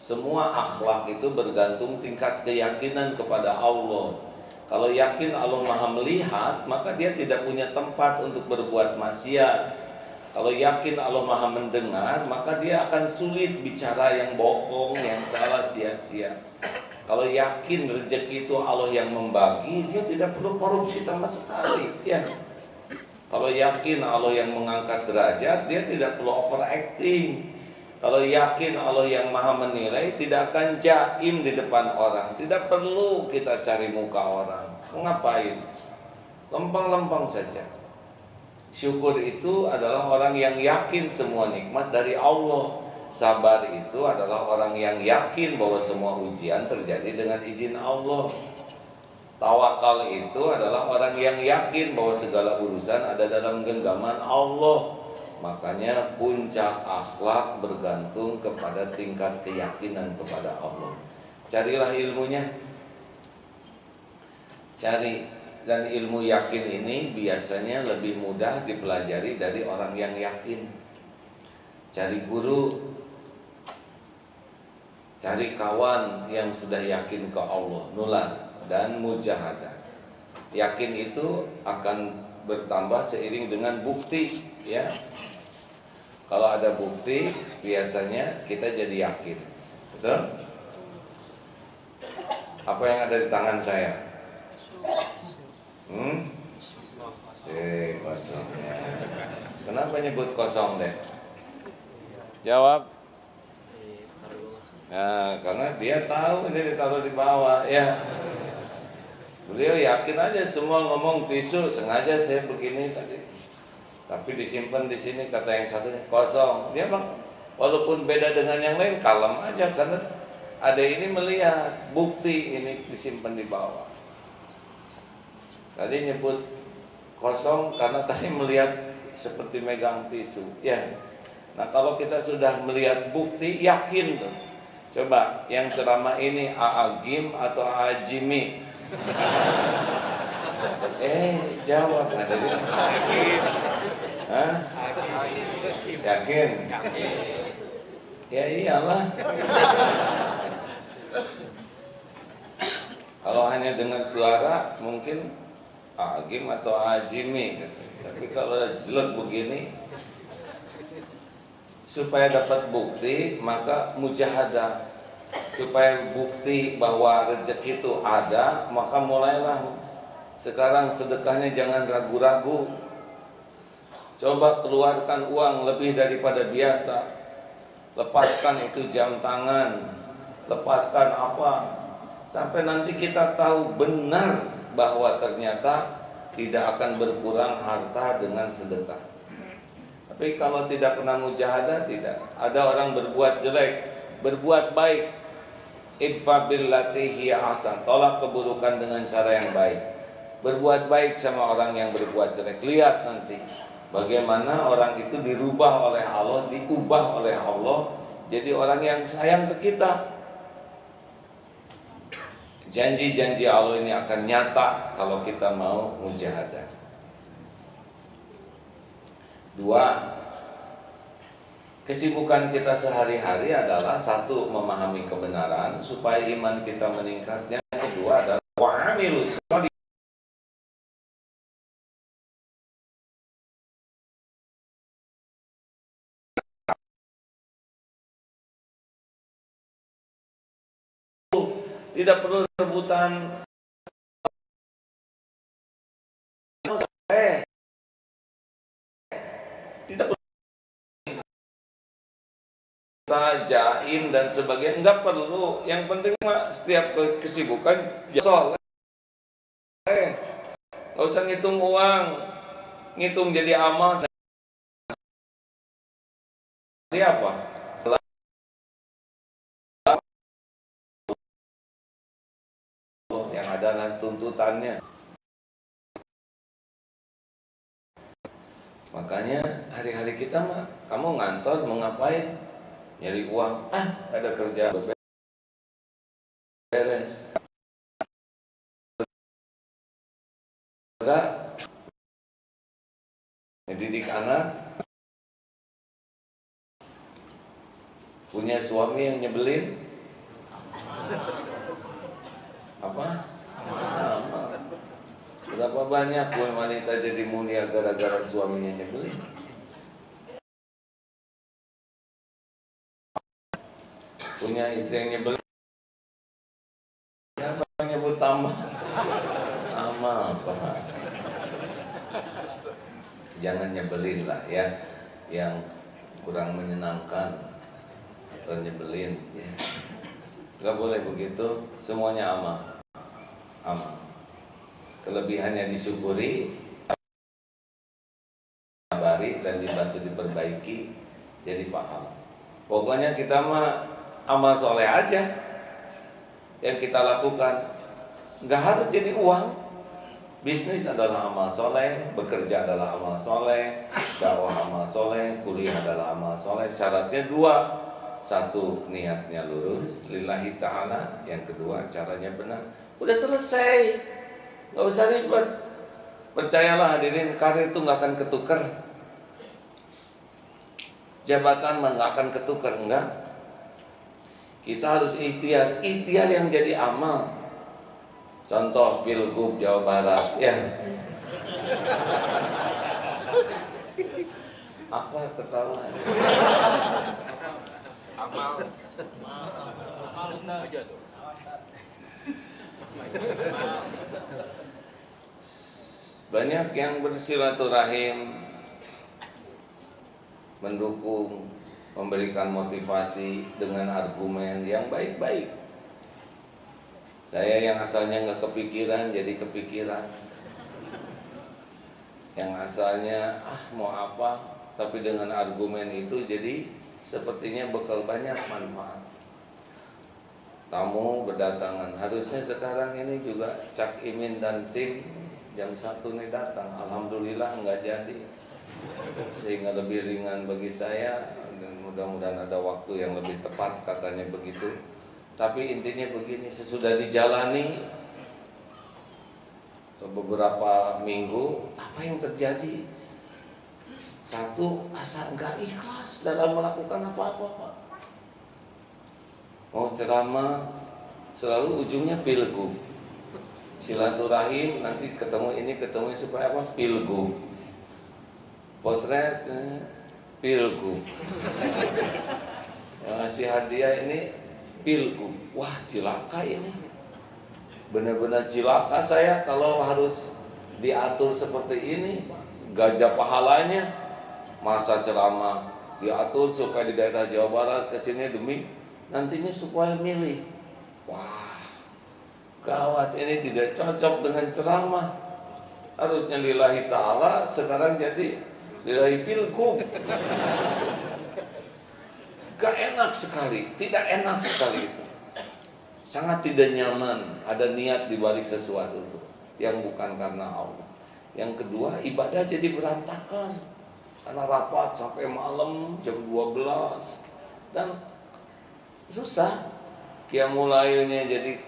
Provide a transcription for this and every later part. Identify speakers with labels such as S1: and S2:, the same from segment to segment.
S1: Semua akhlak itu bergantung tingkat keyakinan kepada Allah. Kalau yakin Allah Maha melihat, maka dia tidak punya tempat untuk berbuat maksiat. Kalau yakin Allah Maha mendengar, maka dia akan sulit bicara yang bohong, yang salah, sia-sia. Kalau yakin rezeki itu Allah yang membagi, dia tidak perlu korupsi sama sekali, ya. Kalau yakin Allah yang mengangkat derajat, dia tidak perlu overacting. Kalau yakin Allah yang maha menilai, tidak akan jaim di depan orang. Tidak perlu kita cari muka orang. Ngapain? Lempeng-lempeng saja. Syukur itu adalah orang yang yakin semua nikmat dari Allah. Sabar itu adalah orang yang yakin bahwa semua ujian terjadi dengan izin Allah. Tawakal itu adalah orang yang yakin bahwa segala urusan ada dalam genggaman Allah. Makanya puncak akhlak bergantung kepada tingkat keyakinan kepada Allah. Carilah ilmunya. Cari. Dan ilmu yakin ini biasanya lebih mudah dipelajari dari orang yang yakin. Cari guru. Cari kawan yang sudah yakin ke Allah. Nular dan mujahadah. Yakin itu akan bertambah seiring dengan bukti, ya. Kalau ada bukti, biasanya kita jadi yakin. Betul? Apa yang ada di tangan saya? Kosong. Kenapa nyebut kosong deh? Jawab. Nah, karena dia tahu ini ditaruh di bawah, ya. Beliau yakin aja, semua ngomong tisu, sengaja saya begini tadi. Tapi disimpan di sini, kata yang satunya kosong. Dia bang, walaupun beda dengan yang lain, kalem aja karena ada ini melihat bukti ini disimpan di bawah. Tadi nyebut kosong karena tadi melihat seperti megang tisu, ya. Nah kalau kita sudah melihat bukti, yakin tuh. Coba yang ceramah ini Aagim atau Aajimi? Jawab ada di yakin? Ya iyalah. Kalau hanya dengar suara mungkin Agim atau Ajimi, tapi kalau jelek begini, supaya dapat bukti maka mujahadah. Supaya bukti bahwa rezeki itu ada, maka mulailah sekarang sedekahnya jangan ragu-ragu. Coba keluarkan uang lebih daripada biasa. Lepaskan itu jam tangan, lepaskan apa, sampai nanti kita tahu benar bahwa ternyata tidak akan berkurang harta dengan sedekah. Tapi kalau tidak pernah mujahadah, tidak. Ada orang berbuat jelek, berbuat baik. Idfa billati hiya ahsan, tolak keburukan dengan cara yang baik. Berbuat baik sama orang yang berbuat jelek. Lihat nanti bagaimana orang itu dirubah oleh Allah, diubah oleh Allah jadi orang yang sayang ke kita. Janji-janji Allah ini akan nyata kalau kita mau mujahadah. 2. Kesibukan kita sehari-hari adalah 1. Memahami kebenaran supaya iman kita meningkat. Yang kedua adalah wa'amilus sholihat. Tidak perlu rebutan. Tidak perlu jaim dan sebagainya, enggak perlu. Yang penting mah setiap kesibukan soleh. Enggak usah ngitung uang, ngitung jadi amal. Jadi apa? Yang adalah tuntutannya. Makanya hari-hari kita mah, kamu ngantor mau ngapain? Nyari uang, ada kerja beres. Enggak, ngedidik anak, punya suami yang nyebelin, Apa? Amal. Berapa banyak wanita jadi mulia gara-gara suaminya nyebelin? Punya istri yang nyebelin, siapa yang nyebut tambah? Amal apa? Jangan nyebelin lah ya, yang kurang menyenangkan atau nyebelin ya. Gak boleh begitu, semuanya amal. Amal. Kelebihannya disyukuri, sabari dan dibantu diperbaiki, jadi pahala. Pokoknya kita mah amal soleh aja yang kita lakukan, nggak harus jadi uang. Bisnis adalah amal soleh, bekerja adalah amal soleh, dakwah amal soleh, kuliah adalah amal soleh. Syaratnya dua: satu, niatnya lurus lillahi ta'ala, yang kedua, caranya benar. Udah selesai, nggak usah ribet. Percayalah hadirin, karir itu nggak akan ketukar, jabatan mah nggak akan ketukar, enggak. Kita harus ikhtiar, ikhtiar yang jadi amal. Contoh Pilgub Jawa Barat ya. Apa ketawa? Amal aja tuh. Banyak yang bersilaturahim, mendukung, memberikan motivasi dengan argumen yang baik-baik. Saya yang asalnya nggak kepikiran jadi kepikiran, yang asalnya mau apa, tapi dengan argumen itu jadi sepertinya bekal banyak manfaat. Tamu berdatangan, harusnya sekarang ini juga Cak Imin dan tim jam 1 nih datang, alhamdulillah nggak jadi, sehingga lebih ringan bagi saya dan mudah-mudahan ada waktu yang lebih tepat, katanya begitu. Tapi intinya begini, sesudah dijalani beberapa minggu, apa yang terjadi? Satu, asa nggak ikhlas dalam melakukan apa-apa, Pak. Mau ceramah selalu ujungnya pilgub. Silaturahim nanti ketemu ini ketemu supaya apa? Pilgub. Potret pilgub. Ngasih hadiah ini pilgub. Wah, cilaka ini. Benar-benar cilaka saya kalau harus diatur seperti ini. Gajah pahalanya. Masa ceramah diatur supaya di daerah Jawa Barat kesini demi nantinya supaya milih. Wah, gawat, ini tidak cocok dengan ceramah. Harusnya lillahi ta'ala, sekarang jadi lillahi pilgub. Gak enak sekali, tidak enak sekali itu. Sangat tidak nyaman, ada niat di balik sesuatu itu yang bukan karena Allah. Yang kedua, ibadah jadi berantakan karena rapat sampai malam jam 12 dan susah. Qiyamul lailnya jadi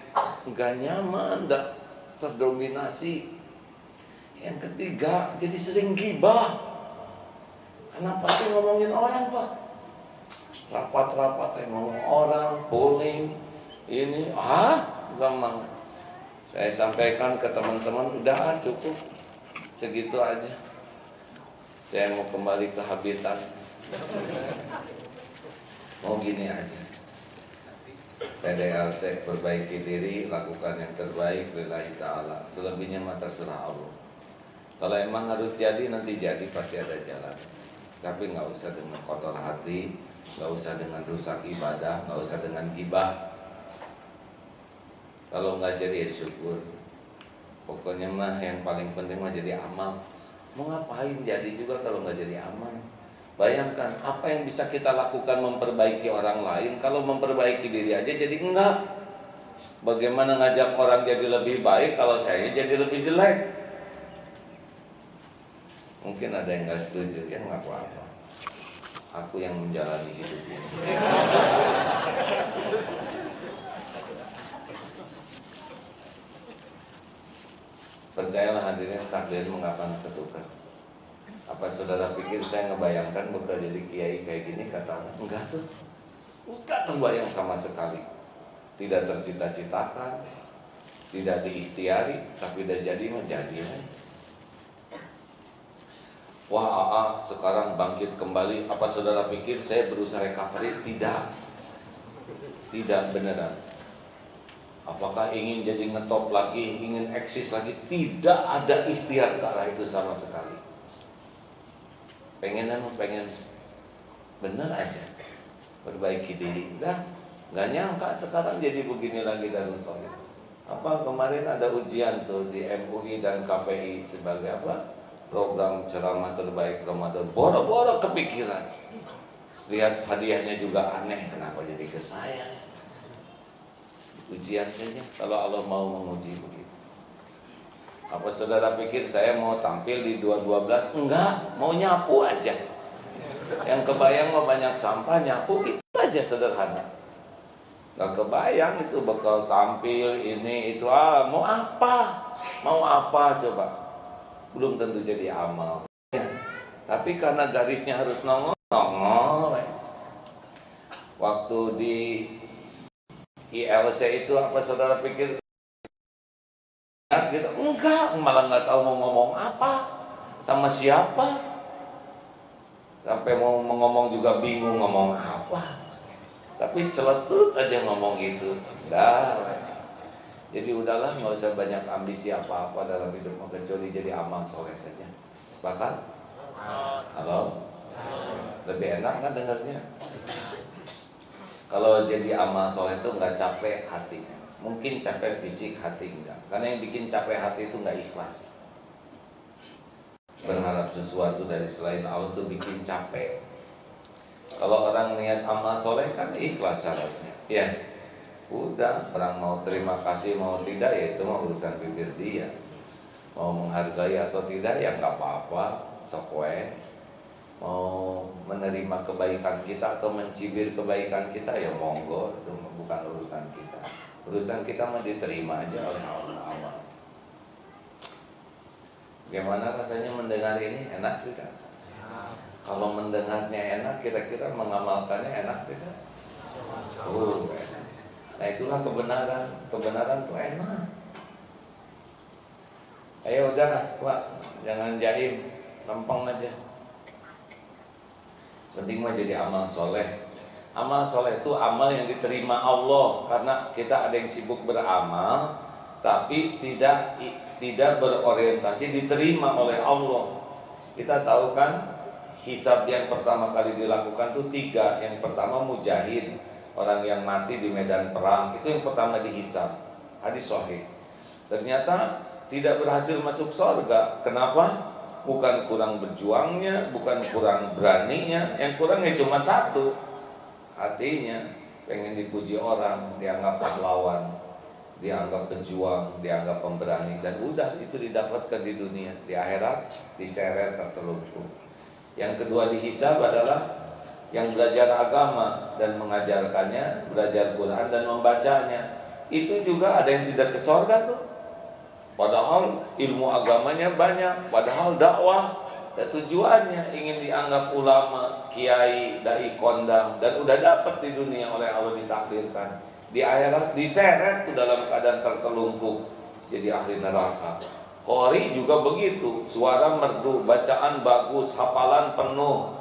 S1: gak nyaman dan terdominasi. Yang ketiga, jadi sering gibah. Kenapa sih ngomongin orang, Pak? Rapat-rapat yang ngomong orang, polling, ini, gampang. Saya sampaikan ke teman-teman, udah cukup, segitu aja. Saya mau kembali ke habitat. Mau gini aja. PDLT, perbaiki diri, lakukan yang terbaik lillahi ta'ala. Selebihnya mah terserah Allah. Kalau emang harus jadi, nanti jadi, pasti ada jalan. Tapi nggak usah dengan kotor hati, nggak usah dengan rusak ibadah, nggak usah dengan gibah. Kalau nggak jadi ya syukur. Pokoknya mah yang paling penting mah jadi amal. Mau ngapain jadi juga kalau nggak jadi amal? Bayangkan apa yang bisa kita lakukan memperbaiki orang lain, kalau memperbaiki diri aja jadi enggak. Bagaimana ngajak orang jadi lebih baik kalau saya jadi lebih jelek? Mungkin ada yang nggak setuju, ya nggak apa-apa. Aku yang menjalani hidup ini. Percayalah hadirin, takdir mengapa ketukar. Apa saudara pikir saya ngebayangkan bakal jadi kiai kayak gini? Kata enggak tuh, enggak terbayang sama sekali. tidak tercita-citakan, tidak diikhtiari, tapi udah jadi menjadi. Wah, AA sekarang bangkit kembali. Apa saudara pikir saya berusaha recovery? Tidak beneran. Apakah ingin jadi ngetop lagi, ingin eksis lagi? Tidak ada ikhtiar ke arah itu sama sekali. Pengen bener aja, perbaiki diri. Dah, nggak nyangka sekarang jadi begini lagi Darul Tauhid. Apa kemarin ada ujian tuh di MUI dan KPI sebagai apa? Program ceramah terbaik Ramadan. Boro-boro kepikiran. Lihat hadiahnya juga aneh, kenapa jadi ke saya? Ujian saja, kalau Allah mau menguji begitu. Apa saudara pikir saya mau tampil di 212? Enggak, mau nyapu aja. Yang kebayang mau banyak sampah, nyapu itu aja sederhana. Gak kebayang itu bakal tampil ini itu, mau apa coba? Belum tentu jadi amal. Tapi karena garisnya harus nongol. Waktu di ILC itu apa saudara pikir gitu? Enggak, malah nggak tahu mau ngomong apa, sama siapa. Sampai mau ngomong juga bingung ngomong apa. Tapi celetut aja ngomong itu. Jadi udahlah, nggak usah banyak ambisi apa-apa dalam hidup, kecuali jadi amal soleh saja. Sepakat? Halo? Lebih enak kan dengarnya? Kalau jadi amal soleh itu nggak capek hatinya. Mungkin capek fisik, hati enggak. Karena yang bikin capek hati itu nggak ikhlas. Berharap sesuatu dari selain Allah itu bikin capek. Kalau orang niat amal soleh kan ikhlas syaratnya. Ya. Udah, orang mau terima kasih mau tidak ya itu mah urusan bibir dia. Mau menghargai atau tidak ya nggak apa-apa, sokwe. Mau menerima kebaikan kita atau mencibir kebaikan kita ya monggo, itu bukan urusan kita. Urusan kita mah diterima aja oleh Allah. Bagaimana rasanya mendengar ini? Enak tidak? Kalau mendengarnya enak, kira-kira mengamalkannya enak tidak? Enak. Nah itulah kebenaran. Kebenaran tuh enak. Ayo udahlah Pak, jangan jaim, lempeng aja. Penting mah jadi amal soleh. Amal soleh itu amal yang diterima Allah. Karena kita ada yang sibuk beramal, tapi tidak berorientasi diterima oleh Allah. Kita tahu kan, hisab yang pertama kali dilakukan tuh 3. Yang pertama mujahid, orang yang mati di medan perang, itu yang pertama dihisab. Hadis sahih. Ternyata tidak berhasil masuk surga. Kenapa? Bukan kurang berjuangnya, bukan kurang beraninya, yang kurangnya cuma satu, hatinya pengen dipuji orang, dianggap pahlawan, dianggap pejuang, dianggap pemberani, dan udah itu didapatkan di dunia. Di akhirat diseret tertelungkup. Yang kedua dihisab adalah yang belajar agama dan mengajarkannya, belajar Quran dan membacanya. Itu juga ada yang tidak ke surga tuh. Padahal ilmu agamanya banyak, padahal dakwah dan tujuannya ingin dianggap ulama, kiai, dai kondang, dan udah dapat di dunia oleh Allah ditakdirkan. Di akhirat diseret tuh dalam keadaan tertelungkup jadi ahli neraka. Qori juga begitu, suara merdu, bacaan bagus, hafalan penuh,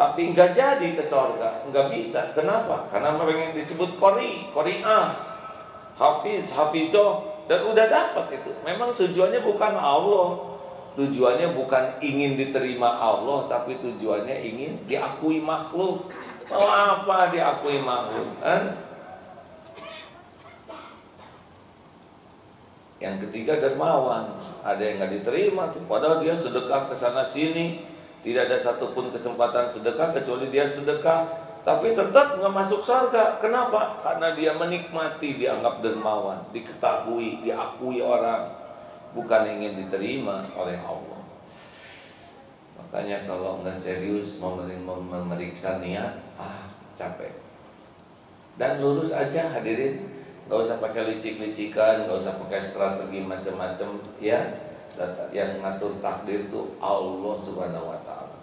S1: tapi nggak jadi ke surga, nggak bisa. Kenapa? Karena pengen disebut qori'ah, hafiz, hafizoh, dan udah dapat itu. Memang tujuannya bukan Allah, tujuannya bukan ingin diterima Allah, tapi tujuannya ingin diakui makhluk. Mau apa diakui makhluk? Yang ketiga dermawan. Ada yang nggak diterima tuh, padahal dia sedekah ke sana sini, tidak ada satupun kesempatan sedekah kecuali dia sedekah. Tapi tetap nggak masuk surga. Kenapa? Karena dia menikmati, dianggap dermawan, diketahui, diakui orang, bukan ingin diterima oleh Allah. Makanya kalau nggak serius memeriksa niat, capek. Dan lurus aja hadirin, nggak usah pakai licik-licikan, nggak usah pakai strategi macam-macam, ya. Yang ngatur takdir itu Allah Subhanahu Wa Taala.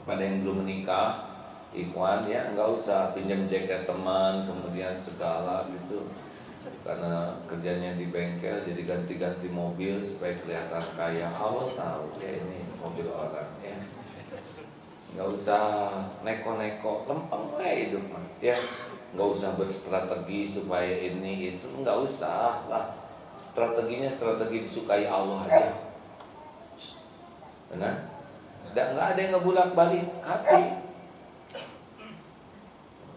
S1: Pada yang belum menikah, Ikhwan ya, nggak usah pinjam jaket teman kemudian segala gitu, karena kerjanya di bengkel jadi ganti-ganti mobil supaya kelihatan kaya. Allah tahu ya ini mobil orang ya. Nggak usah neko-neko, lempeng we hidup mah ya. Nggak usah berstrategi supaya ini itu, nggak usah lah. Strateginya strategi disukai Allah aja. Benar? Dan nggak ada yang ngebulak-balik hati.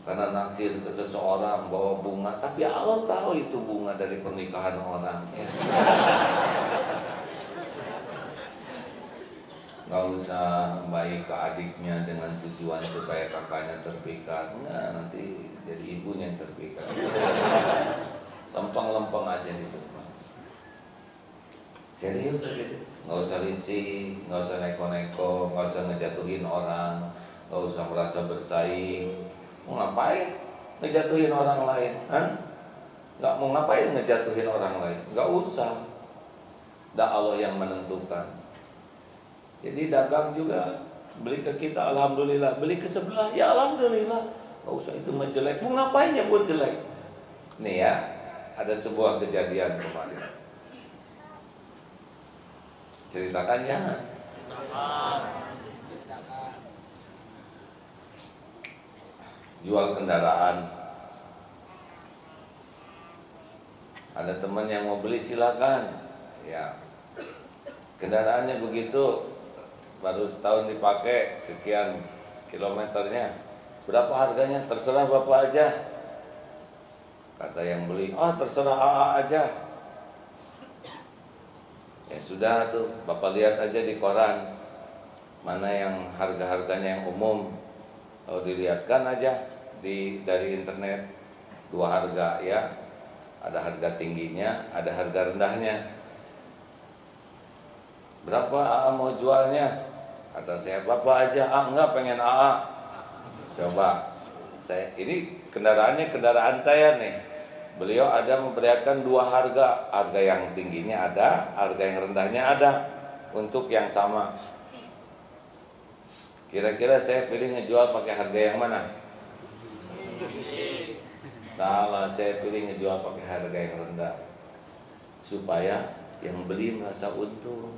S1: Karena naksir ke seseorang bawa bunga, tapi Allah tahu itu bunga dari pernikahan orang ya. Nggak usah baik ke adiknya dengan tujuan supaya kakaknya terpikat. Nggak, nanti jadi ibunya yang terpikat. Lempeng-lempeng aja hidup. Serius gitu. Nggak usah licik, nggak usah neko-neko, nggak usah ngejatuhin orang, nggak usah merasa bersaing. Mau ngapain ngejatuhin orang lain? Nggak mau ngapain ngejatuhin orang lain? Nggak usah. Dah Allah yang menentukan. Jadi dagang juga, beli ke kita alhamdulillah, beli ke sebelah ya alhamdulillah. Nggak usah itu ngejelek. Mau ngapain ya buat jelek? Nih ya, ada sebuah kejadian kemarin. Ceritakan jangan. Jual kendaraan. Ada teman yang mau beli silakan. Ya. Kendaraannya begitu, baru setahun dipakai, sekian kilometernya. Berapa harganya? Terserah Bapak aja. Kata yang beli, terserah AA aja. Ya sudah tuh, Bapak lihat aja di koran mana yang harga-harganya yang umum. Kalau dilihatkan aja dari internet, dua harga ya, ada harga tingginya, ada harga rendahnya. Berapa AA mau jualnya? Kata saya, Bapak aja. Enggak, pengen AA. Coba saya, ini kendaraan saya nih. Beliau ada memperlihatkan dua harga, harga yang tingginya ada, harga yang rendahnya ada untuk yang sama. Kira-kira saya pilih ngejual pakai harga yang mana? Salah, saya pilih ngejual pakai harga yang rendah supaya yang beli merasa untung.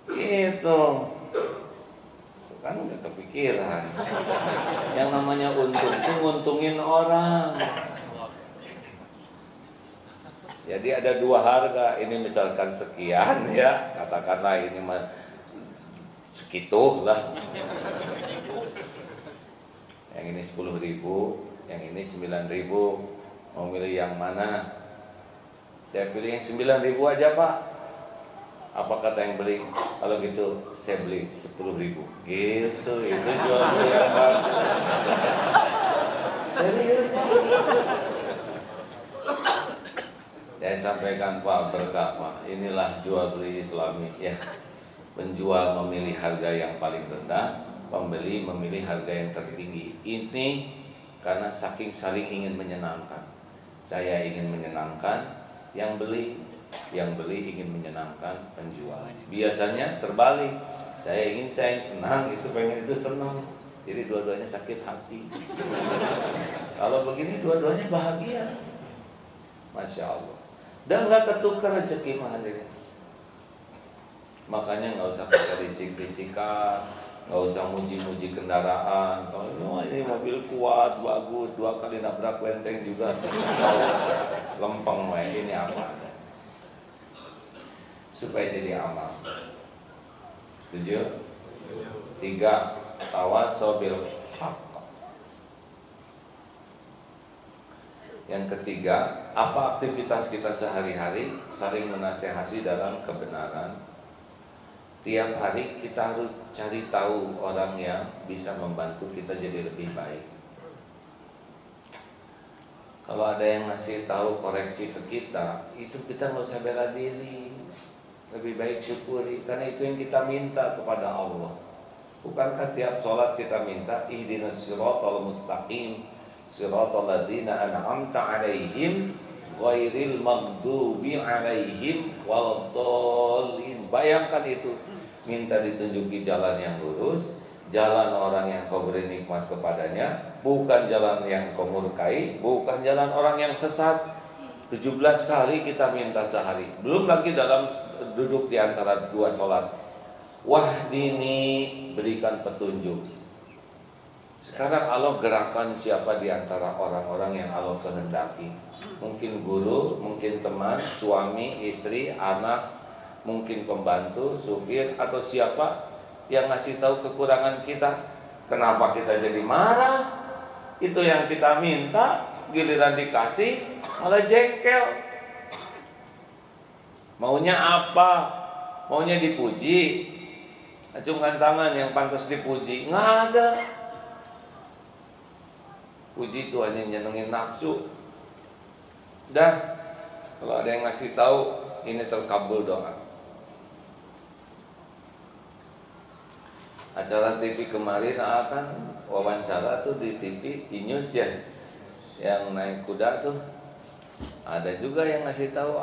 S1: Gitu. Kan nggak kepikiran. Yang namanya untung itu nguntungin orang. Jadi ada dua harga, ini misalkan sekian ya, katakanlah ini mah segitu lah. Yang ini 10.000, yang ini 9.000. Mau milih yang mana? Saya pilih yang 9.000 aja Pak. Apa kata yang beli? Kalau gitu saya beli 10.000. Gitu, itu jual beli yang bagus. Serius Pak. Saya sampaikan Pak, berkah Pak, inilah jual beli Islami ya. Penjual memilih harga yang paling rendah, pembeli memilih harga yang tertinggi. Ini karena saking saling ingin menyenangkan. Saya ingin menyenangkan yang beli ingin menyenangkan penjual. Biasanya terbalik, saya yang senang, itu pengen itu senang. Jadi dua-duanya sakit hati. Kalau begini dua-duanya bahagia. Masya Allah. Dan nggak ketukar rezeki hadirin. Makanya nggak usah pakai licik-licikan, nggak usah muji-muji kendaraan. Kalau ini mobil kuat, bagus, 2 kali nabrak benteng juga, nggak usah. Lempeng ini apa? Supaya jadi amal. Setuju? 3, tawasaw bil haqq. Yang ketiga, apa aktivitas kita sehari-hari saling menasehati dalam kebenaran. Tiap hari kita harus cari tahu orang yang bisa membantu kita jadi lebih baik. Kalau ada yang ngasih tahu koreksi ke kita, itu kita nggak usah bela diri. Lebih baik syukuri, karena itu yang kita minta kepada Allah. Bukankah tiap sholat kita minta ihdinas siratal mustaqim, siratal ladzina an'amta 'alaihim ghairil maghdubi 'alaihim waladdallin. Bayangkan itu, minta ditunjuki jalan yang lurus, jalan orang yang kau beri nikmat kepadanya, bukan jalan yang kau murkai, bukan jalan orang yang sesat. 17 kali kita minta sehari. Belum lagi dalam duduk di antara dua sholat. Wahdini, berikan petunjuk. Sekarang Allah gerakan siapa di antara orang-orang yang Allah kehendaki. Mungkin guru, mungkin teman, suami, istri, anak, mungkin pembantu, supir, atau siapa yang ngasih tahu kekurangan kita. Kenapa kita jadi marah? Itu yang kita minta, giliran dikasih malah jengkel. Maunya apa? Maunya dipuji. Acungkan tangan yang pantas dipuji. Nggak ada. Puji itu hanya nyenengin nafsu. Dah, kalau ada yang ngasih tahu, ini terkabul doa. Acara TV kemarin akan wawancara tuh di TV, di news ya, yang naik kuda tuh. Ada juga yang ngasih tahu,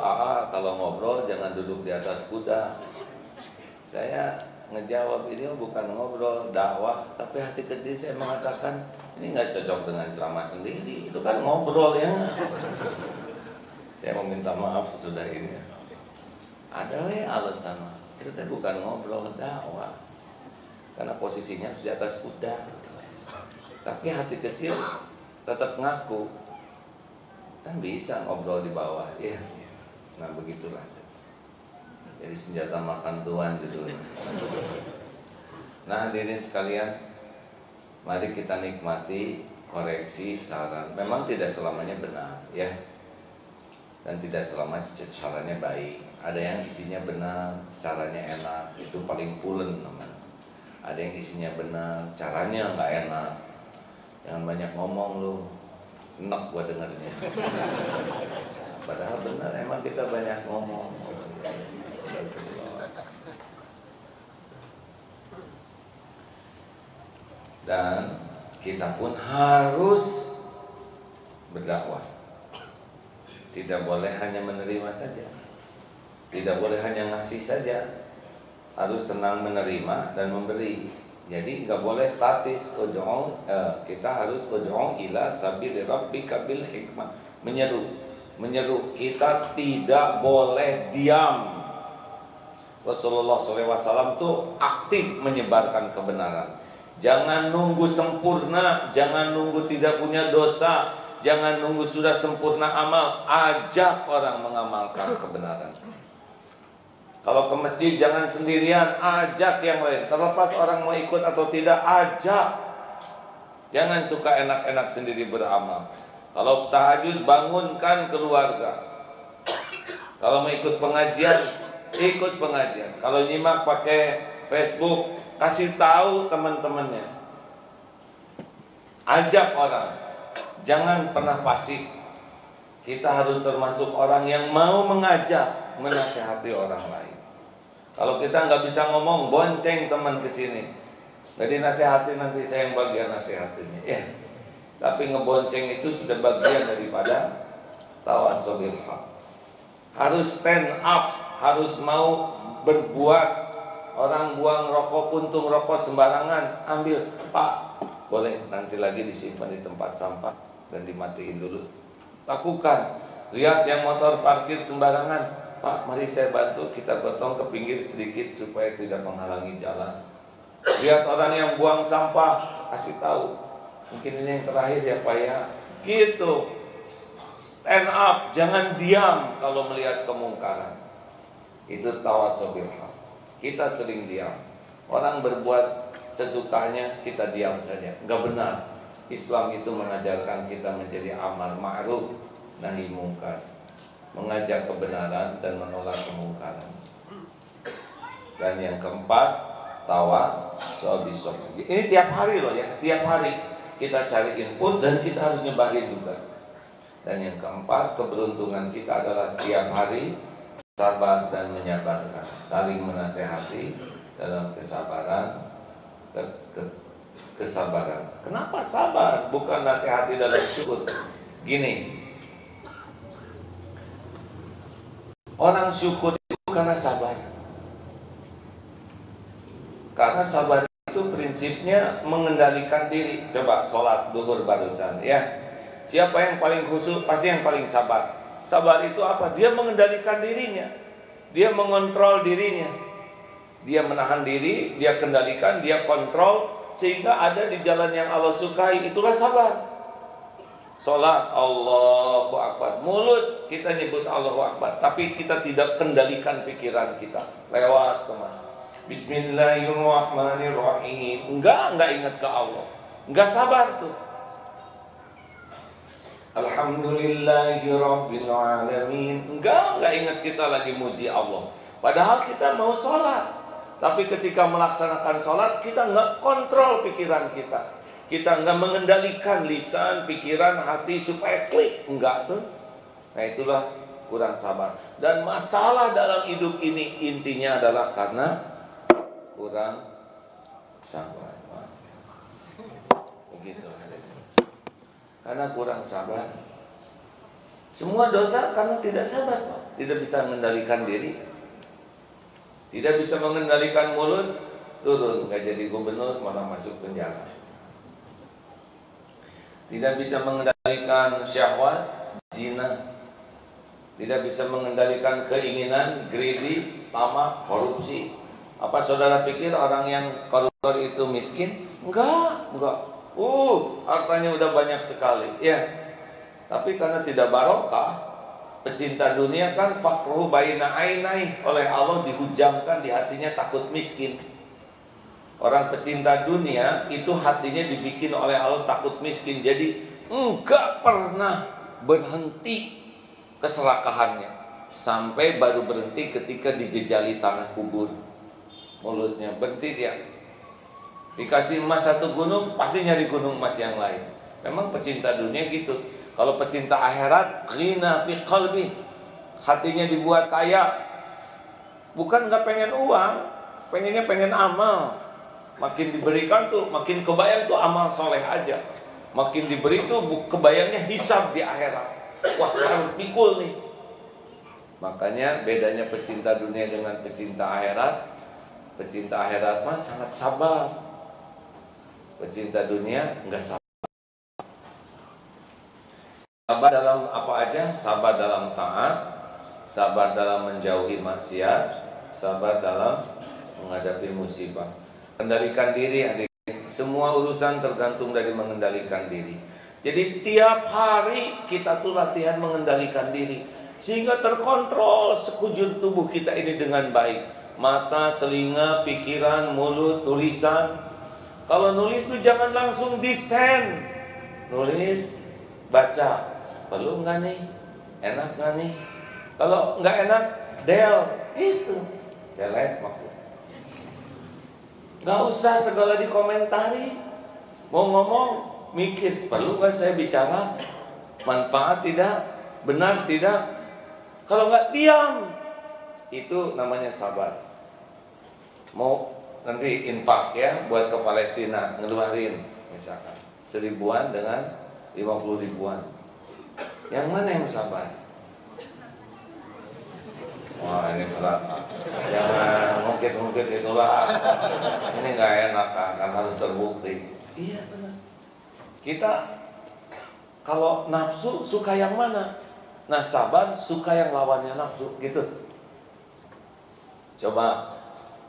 S1: kalau ngobrol jangan duduk di atas kuda. Saya ngejawab, ini bukan ngobrol, dakwah, tapi hati kecil saya mengatakan ini nggak cocok dengan ceramah sendiri, itu kan ngobrol ya. Saya meminta maaf sesudah ini. Ada alasan, itu bukan ngobrol, dakwah. Karena posisinya harus di atas kuda. Tapi hati kecil tetap ngaku. Kan bisa ngobrol di bawah, ya. Nah begitulah. Jadi senjata makan tuan judulnya. Nah hadirin sekalian, mari kita nikmati koreksi saran. Memang tidak selamanya benar, ya. Dan tidak selamanya caranya baik. Ada yang isinya benar, caranya enak, itu paling pulen namanya. Ada yang isinya benar, caranya nggak enak. Jangan banyak ngomong lu, enak gua dengarnya. Padahal benar, emang kita banyak ngomong. Dan kita pun harus berdakwah. Tidak boleh hanya menerima saja. Tidak boleh hanya ngasih saja. Harus senang menerima dan memberi. Jadi nggak boleh statis. Kita harus ud'u ila sabili rabbika bil hikmah. Menyeru. Kita tidak boleh diam. Rasulullah SAW tuh aktif menyebarkan kebenaran. Jangan nunggu sempurna, jangan nunggu tidak punya dosa, jangan nunggu sudah sempurna amal. Ajak orang mengamalkan kebenaran. Kalau ke masjid jangan sendirian, ajak yang lain. Terlepas orang mau ikut atau tidak, ajak. Jangan suka enak-enak sendiri beramal. Kalau tahajud, bangunkan keluarga. Kalau mau ikut pengajian, ikut pengajian. Kalau nyimak pakai Facebook, kasih tahu teman-temannya. Ajak orang. Jangan pernah pasif. Kita harus termasuk orang yang mau mengajak, menasihati orang lain. Kalau kita nggak bisa ngomong, bonceng teman ke sini. Jadi nasihati, nanti saya yang bagian nasihatinya. Ya. Tapi ngebonceng itu sudah bagian daripada tawasobil haq. Harus stand up, harus mau berbuat. Orang buang rokok, puntung rokok sembarangan, ambil. Pak, boleh nanti lagi disimpan di tempat sampah dan dimatiin dulu. Lakukan. Lihat yang motor parkir sembarangan, Pak, mari saya bantu, kita gotong ke pinggir sedikit supaya tidak menghalangi jalan. Lihat orang yang buang sampah, kasih tahu. Mungkin ini yang terakhir ya Pak ya. Gitu. Stand up, jangan diam kalau melihat kemungkaran. Itu tawasobil haq. Kita sering diam. Orang berbuat sesukanya, kita diam saja. Enggak benar. Islam itu mengajarkan kita menjadi amar ma'ruf nahi mungkar. Mengajak kebenaran dan menolak kemungkaran. Dan yang keempat, tawasobil. Ini tiap hari loh ya, tiap hari kita cari input dan kita harus nyebarin juga. Dan yang keempat, keberuntungan kita adalah tiap hari sabar dan menyabarkan, saling menasehati dalam kesabaran. Kesabaran. Kenapa sabar? Bukan nasihati dalam syukur. Gini, orang syukur itu karena sabar. Karena sabar itu prinsipnya mengendalikan diri. Coba sholat duhur barusan ya. Siapa yang paling khusyuk? Pasti yang paling sabar. Sabar itu apa? Dia mengendalikan dirinya. Dia mengontrol dirinya. Dia menahan diri, dia kendalikan, dia kontrol sehingga ada di jalan yang Allah sukai. Itulah sabar. Sholat Allahu Akbar, mulut kita nyebut Allahu Akbar, tapi kita tidak kendalikan pikiran kita. Lewat kemana? Bismillahirrahmanirrahim. Enggak ingat ke Allah. Enggak sabar tuh. Alhamdulillahirrabbilalamin. Enggak ingat kita lagi muji Allah. Padahal kita mau sholat, tapi ketika melaksanakan sholat kita enggak kontrol pikiran kita. Kita enggak mengendalikan lisan, pikiran, hati supaya klik. Enggak tuh. Nah itulah kurang sabar. Dan masalah dalam hidup ini intinya adalah karena kurang sabar. Begitulah. Karena kurang sabar. Semua dosa karena tidak sabar, tidak bisa mengendalikan diri, tidak bisa mengendalikan mulut, turun nggak jadi gubernur malah masuk penjara. Tidak bisa mengendalikan syahwat, zina. Tidak bisa mengendalikan keinginan, greedy, tamak, korupsi. Apa saudara pikir orang yang koruptor itu miskin? Enggak. Hartanya udah banyak sekali, ya. Tapi karena tidak barokah, pecinta dunia kan faqruhu baina ainai, oleh Allah dihujamkan di hatinya takut miskin. Orang pecinta dunia itu hatinya dibikin oleh Allah takut miskin. Jadi enggak pernah berhenti keserakahannya sampai baru berhenti ketika dijejali tanah kubur. Mulutnya berhenti dia. Dikasih emas satu gunung, pasti nyari gunung emas yang lain. Memang pecinta dunia gitu. Kalau pecinta akhirat, ghina fi qalbi, hatinya dibuat kaya. Bukan nggak pengen uang, pengennya pengen amal. Makin diberikan tuh, makin kebayang tuh amal soleh aja. Makin diberi tuh kebayangnya hisab di akhirat. Wah, harus pikul nih. Makanya bedanya pecinta dunia dengan pecinta akhirat. Pecinta akhirat mah sangat sabar. Pecinta dunia enggak sabar. Sabar dalam apa aja? Sabar dalam taat, sabar dalam menjauhi maksiat, sabar dalam menghadapi musibah. Kendalikan diri, adik. Semua urusan tergantung dari mengendalikan diri. Jadi tiap hari kita tuh latihan mengendalikan diri sehingga terkontrol sekujur tubuh kita ini dengan baik. Mata, telinga, pikiran, mulut, tulisan. Kalau nulis tuh jangan langsung desain. Nulis, baca. Perlu nggak nih? Enak nggak nih? Kalau nggak enak, itu delete maksudnya. Nggak usah segala dikomentari. Mau ngomong, mikir, perlu nggak saya bicara? Manfaat tidak? Benar tidak? Kalau nggak, diam. Itu namanya sabar. Mau nanti infak ya buat ke Palestina, ngeluarin misalkan 1.000-an dengan 50 ribuan. Yang mana yang sabar? Wah ini berat. Jangan mungkin itulah. Ini nggak enak kan harus terbukti. Iya benar. Kita kalau nafsu suka yang mana? Nah sabar suka yang lawannya nafsu gitu. Coba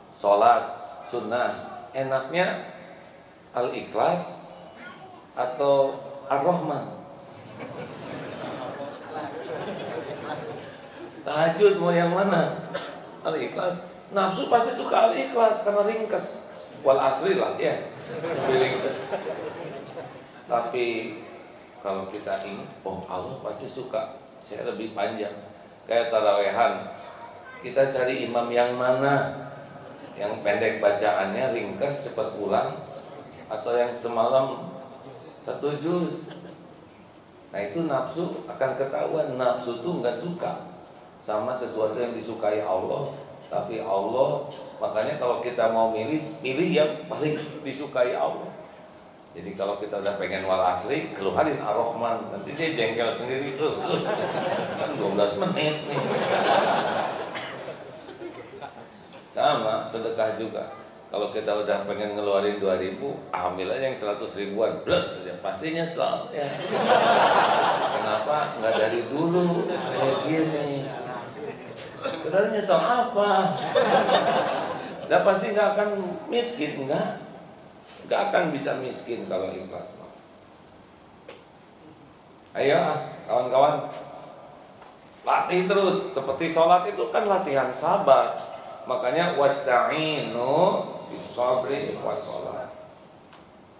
S1: sholat sunnah enaknya Al-Ikhlas atau Ar-Rahman? Tahajud mau yang mana? Al-Ikhlas. Nafsu pasti suka Al-Ikhlas karena ringkas. Wal asri lah ya, lebih ringkas. Tapi kalau kita ingat, oh Allah pasti suka saya lebih panjang. Kayak tarawehan, kita cari imam yang mana? Yang pendek bacaannya, ringkas, cepat pulang, atau yang semalam 1 juz. Nah itu nafsu akan ketahuan. Nafsu tuh nggak suka sama sesuatu yang disukai Allah, tapi Allah, makanya kalau kita mau milih yang paling disukai Allah. Jadi kalau kita udah pengen wal asri, keluarin Ar-Rahman, nanti dia jengkel sendiri. Kan 12 menit nih. Sama sedekah juga. Kalau kita udah pengen ngeluarin 2.000, ambil aja yang 100 ribuan plus ya, pasti nyesel ya. Kenapa nggak dari dulu kayak gini? Saudara nyesel apa? Nah pasti nggak akan miskin, nggak akan bisa miskin kalau ikhlas. Ayo kawan-kawan, latih terus. Seperti sholat itu kan latihan sabar. Makanya wasta'inu bisabri wassalat.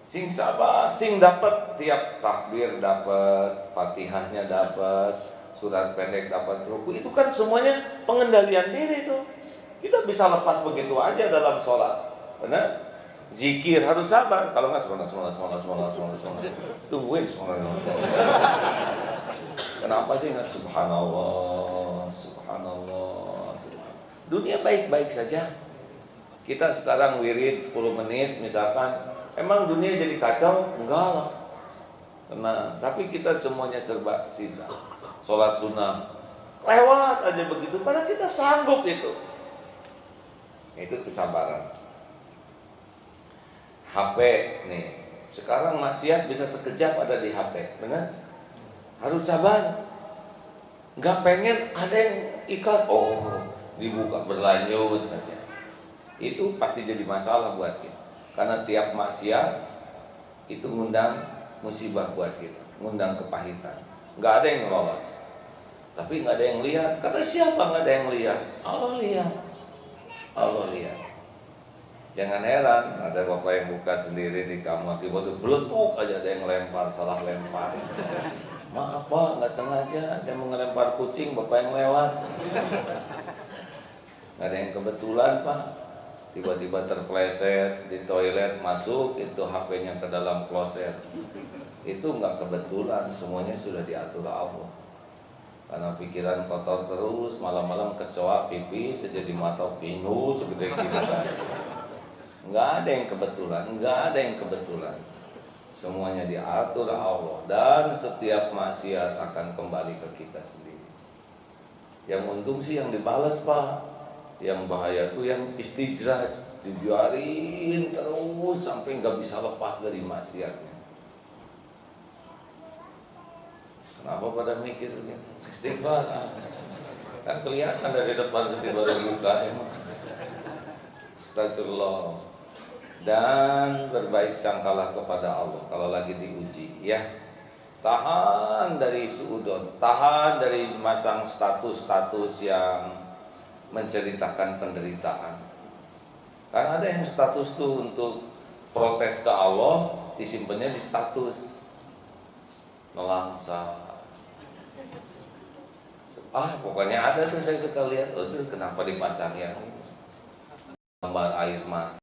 S1: Sing sabar, sing dapat tiap takbir dapat, Fatihahnya dapat, surat pendek dapat, ruku. Itu kan semuanya pengendalian diri tuh. Kita bisa lepas begitu aja dalam sholat. Benar? Zikir harus sabar. Kalau nggak subhanallah. Tungguin subhanallah. Kenapa sih nggak subhanallah? Dunia baik-baik saja. Kita sekarang wirid 10 menit misalkan, emang dunia jadi kacau? Enggak lah. Tenang, tapi kita semuanya serba sisa. Sholat sunnah lewat aja begitu, padahal kita sanggup itu. Itu kesabaran. HP nih, sekarang maksiat bisa sekejap ada di HP, benar? Harus sabar. Nggak pengen ada yang iklan, dibuka berlanjut saja. Itu pasti jadi masalah buat kita. Karena tiap maksiat itu ngundang musibah buat kita, ngundang kepahitan. Nggak ada yang lolos. Tapi nggak ada yang lihat. Kata siapa nggak ada yang lihat? Allah lihat. Allah lihat. Jangan heran ada bapak yang buka sendiri di kamar, tiba-tiba beletuk aja ada yang lempar, salah lempar. Maaf Pak, nggak sengaja, saya mau ngelempar kucing, bapak yang lewat. Nggak ada yang kebetulan Pak. Tiba-tiba terpleset di toilet, masuk itu HP-nya ke dalam kloset. Itu nggak kebetulan, semuanya sudah diatur Allah. Karena pikiran kotor terus, malam-malam kecoa pipi sejadi mata pinu segede gini. Nggak ada yang kebetulan, nggak ada yang kebetulan. Semuanya diatur Allah, dan setiap maksiat akan kembali ke kita sendiri. Yang untung sih yang dibalas Pak. Yang bahaya tuh yang istijraj, dibiarin terus sampai nggak bisa lepas dari maksiatnya. Kenapa pada mikir gitu? Istighfar. Kan kelihatan dari depan setiap baru buka emang. Astagfirullah. Dan berbaik sangkalah kepada Allah kalau lagi diuji ya. Tahan dari suudon, tahan dari masang status-status yang menceritakan penderitaan. Karena ada yang status tuh untuk protes ke Allah disimpannya di status. Nelangsa. Pokoknya ada tuh saya suka lihat, tuh kenapa dipasang yang gambar air mata.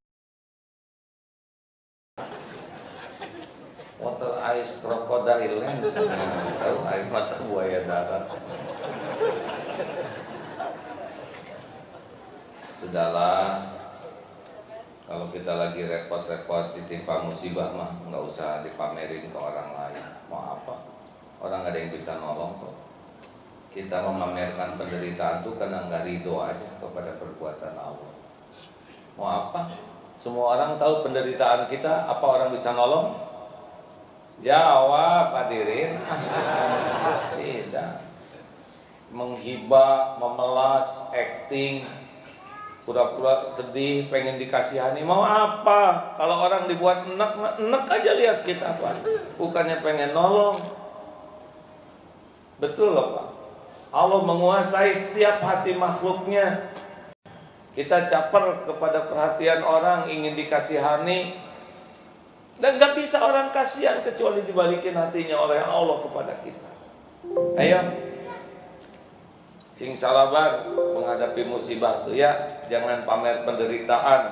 S1: Water ice crocodile land. Tahu air mata buaya darat. Sudahlah, kalau kita lagi repot-repot ditimpa musibah mah nggak usah dipamerin ke orang lain. Mau apa? Orang nggak ada yang bisa nolong kok. Kita memamerkan penderitaan itu karena nggak ridho aja kepada perbuatan Allah. Mau apa? Semua orang tahu penderitaan kita, apa orang bisa nolong? Jawab hadirin. Tidak. Menghibah, memelas, acting, pura-pura sedih, pengen dikasihani. Mau apa? Kalau orang dibuat enek aja lihat kita Pak. Bukannya pengen nolong. Betul loh Pak. Allah menguasai setiap hati makhluknya. Kita caper kepada perhatian orang, ingin dikasihani, dan gak bisa orang kasihan kecuali dibalikin hatinya oleh Allah kepada kita. Ayo, sing salabar menghadapi musibah tuh ya, jangan pamer penderitaan.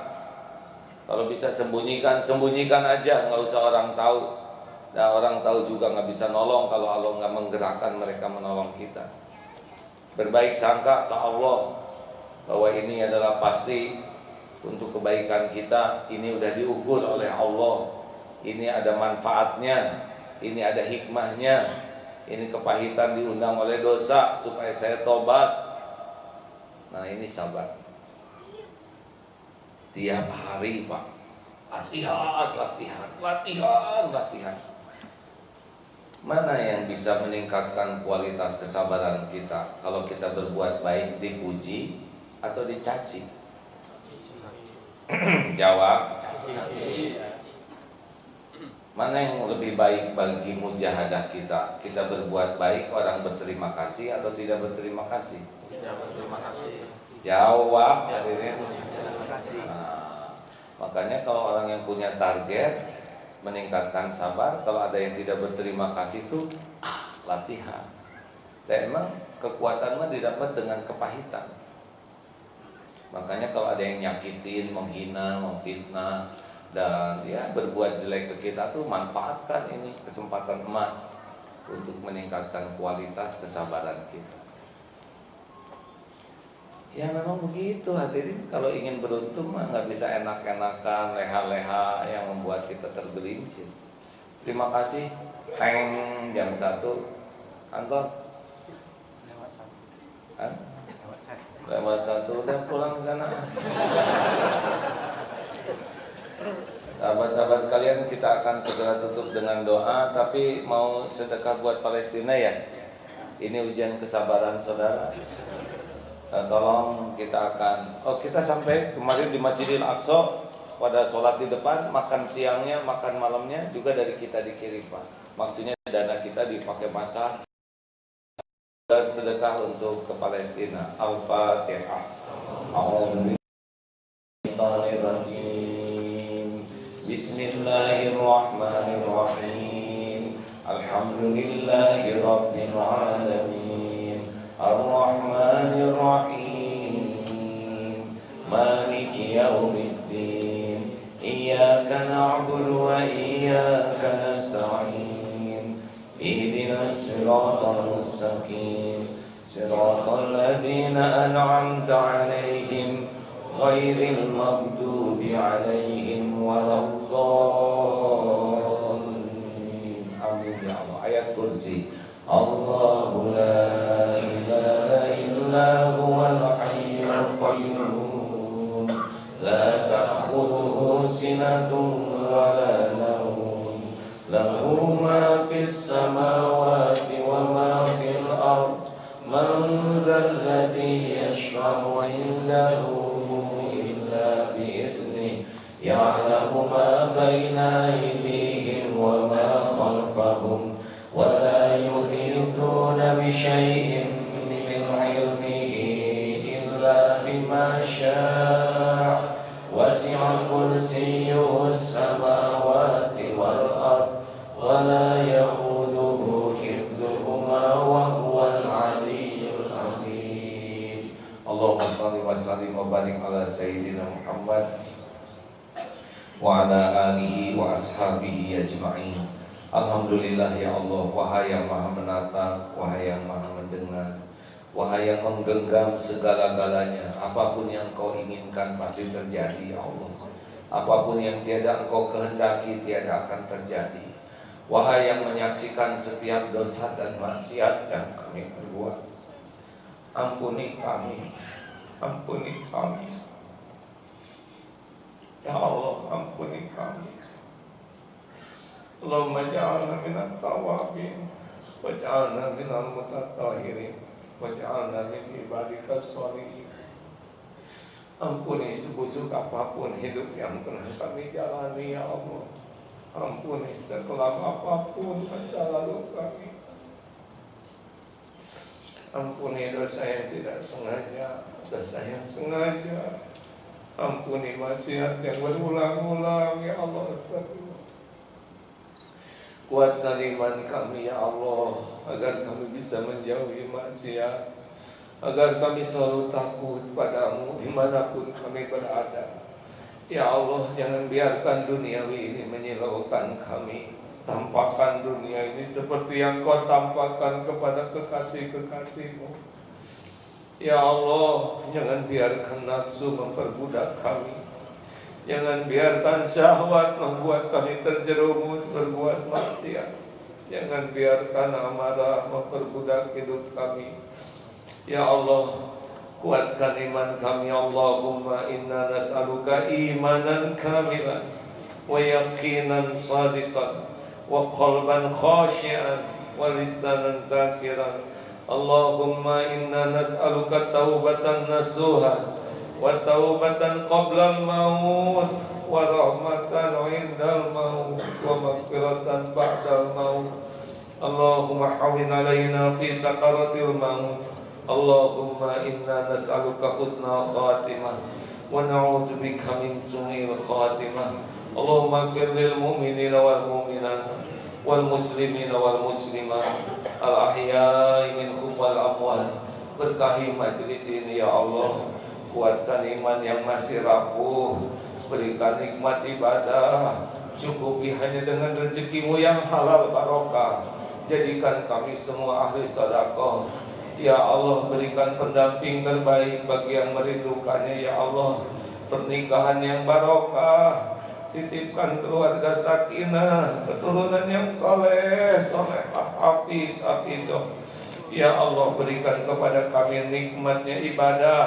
S1: Kalau bisa sembunyikan aja, nggak usah orang tahu. Dan orang tahu juga nggak bisa nolong kalau Allah nggak menggerakkan mereka menolong kita. Berbaik sangka ke Allah bahwa ini adalah pasti untuk kebaikan kita. Ini udah diukur oleh Allah. Ini ada manfaatnya, ini ada hikmahnya. Ini kepahitan diundang oleh dosa supaya saya tobat. Nah ini sabar. Tiap hari Pak, latihan. Mana yang bisa meningkatkan kualitas kesabaran kita? Kalau kita berbuat baik dipuji atau dicaci? Jawab. Mana yang lebih baik bagi mujahadah kita? Kita berbuat baik, orang berterima kasih atau tidak berterima kasih?
S2: Tidak berterima kasih.
S1: Jawab hadirin. Nah, makanya kalau orang yang punya target meningkatkan sabar, kalau ada yang tidak berterima kasih itu latihan. Dan emang kekuatan mah didapat dengan kepahitan. Makanya kalau ada yang nyakitin, menghina, memfitnah, dan ya berbuat jelek ke kita tuh manfaatkan ini kesempatan emas untuk meningkatkan kualitas kesabaran kita. Ya memang begitu hadirin, kalau ingin beruntung mah nggak bisa enak-enakan, leha-leha yang membuat kita tergelincir. Terima kasih. Teng jam 1 kantor. Lewat 1 udah pulang sana. Sahabat-sahabat sekalian, kita akan segera tutup dengan doa, tapi mau sedekah buat Palestina ya. Ini ujian kesabaran saudara. Tolong kita kita sampai kemarin di Masjidil Aqsa pada sholat di depan, makan siangnya, makan malamnya juga dari kita dikirim Pak. Maksudnya dana kita dipakai masak dan sedekah untuk ke Palestina. Al-Fatihah. Bismillahirrahmanirrahim. Alhamdulillahi rabbil alamin. Ar-Rahmanir-Rahim. Maliki yaumiddin. Iyyaka na'budu wa iyyaka nasta'in. Ihdinas siratal mustaqim. Siratal ladzina an'amta 'alaihim ghairil maghdubi 'alaihim waladdallin. Amin ya Allah. Ayat kursi. Allahu la ilaha illa huwal hayyul qayyum la ta'khudhuhu sinatun wa la nawm lahu ma fis samawati wa ma fil ard man dhal ladzi yashfa'u 'indahu illa bi'idhnihi ya'lamu ma bayna aydihim wa ma khalfahum ولا يحيطون بشيء من علمه إلا بما شاء وسع كرسيه السماوات والأرض ولا يؤوده حفظهما وهو العلي العظيم اللهم صل وسلم وبارك على سيدنا محمد وعلى آله وأصحابه أجمعين. Alhamdulillah ya Allah, wahai yang maha menatap, wahai yang maha mendengar, wahai yang menggenggam segala-galanya. Apapun yang kau inginkan pasti terjadi ya Allah. Apapun yang tiada engkau kehendaki tiada akan terjadi. Wahai yang menyaksikan setiap dosa dan maksiat yang kami perbuat, ampuni kami, ampuni kami ya Allah, ampuni kami. Allahumma ja'alna minat tawabin waj'alna minal mutatahhirin waj'alna min ibadika sholihin. Ampuni sebusuk apapun hidup yang pernah kami jalani ya Allah. Ampuni sekelam apapun masa lalu kami. Ampuni dosa yang tidak sengaja, dosa yang sengaja. Ampuni maksiat yang berulang-ulang ya Allah. Astagfirullah. Kuatkan iman kami ya Allah, agar kami bisa menjauhi maksiat, agar kami selalu takut padamu dimanapun kami berada. Ya Allah, jangan biarkan duniawi ini menyilaukan kami. Tampakkan dunia ini seperti yang kau tampakkan kepada kekasih-kekasih-Mu. Ya Allah, jangan biarkan nafsu memperbudak kami. Jangan biarkan syahwat membuat kami terjerumus berbuat maksiat. Jangan biarkan amarah memperbudak hidup kami. Ya Allah, kuatkan iman kami. Allahumma inna nas'aluka imanan kamilan wa yaqinan sadiqan wa qalban khashi'an wa lisanan zakiran. Allahumma inna nas'aluka taubatan nasuha wa taubatan qabla al-maut wa rahmatan 'indal maut wa maghfiratan ba'dal maut. Allahumma hawwin 'alaina fi sakaratil maut. Allahumma inna nas'aluka husnal khatimah wa na'udzubika min su'il khatimah. Allahumma ighfir lil mu'minina wal mu'minat wal muslimina wal muslimat al ahya'i minhum wal amwat. Berkahi majelis ini ya Allah, kuatkan iman yang masih rapuh, berikan nikmat ibadah, cukupi hanya dengan rezekimu yang halal barokah. Jadikan kami semua ahli sedekah. Ya Allah, berikan pendamping terbaik bagi yang merindukannya. Ya Allah, pernikahan yang barokah, titipkan keluarga sakinah, keturunan yang soleh, hafizah. Ya Allah, berikan kepada kami nikmatnya ibadah,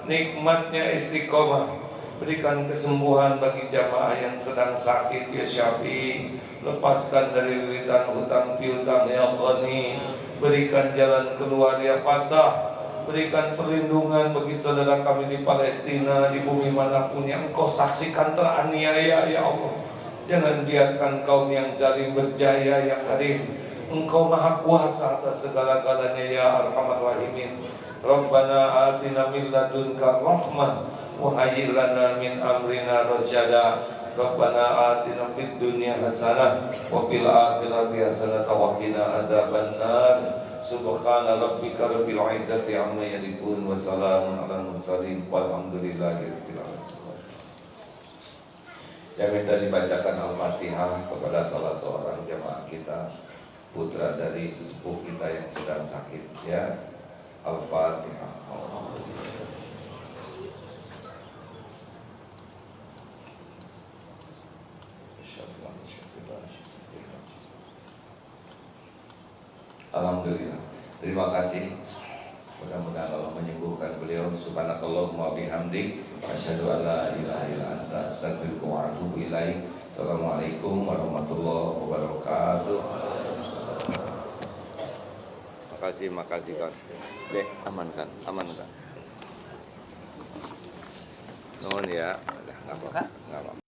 S1: nikmatnya istiqomah. Berikan kesembuhan bagi jamaah yang sedang sakit ya Syafi'i. Lepaskan dari lilitan hutang piutang ya Ghani. Berikan jalan keluar ya Fatah. Berikan perlindungan bagi saudara kami di Palestina, di bumi manapun yang Engkau saksikan teraniaya ya Allah. Jangan biarkan kaum yang zalim berjaya ya Karim. Engkau maha kuasa atas segala-galanya ya Arhamar Rahimin. Rabbana atina min ladunka rahmah wa hayyi lana min amrina rasyada. Rabbana atina fid dunya hasanah wa fil akhirati hasanah wa qina adzabannar. Subhana rabbika rabbil izzati amma yasifun wa salamun alal mursalin walhamdulillahi rabbil alamin. Saya minta dibacakan Al-Fatihah kepada salah seorang jemaah kita, putra dari sesepuh kita yang sedang sakit ya. Al-Fatihah. Alhamdulillah. Terima kasih. Mudah-mudahan Allah menyembuhkan beliau. Subhanakallahumma bihamdik, asyhadu an la ilaha illa anta, astaghfiruka wa atubu ilaik. Assalamualaikum warahmatullahi wabarakatuh. Makasih kan. Oke, amankan. Nuhun ya. Enggak apa-apa.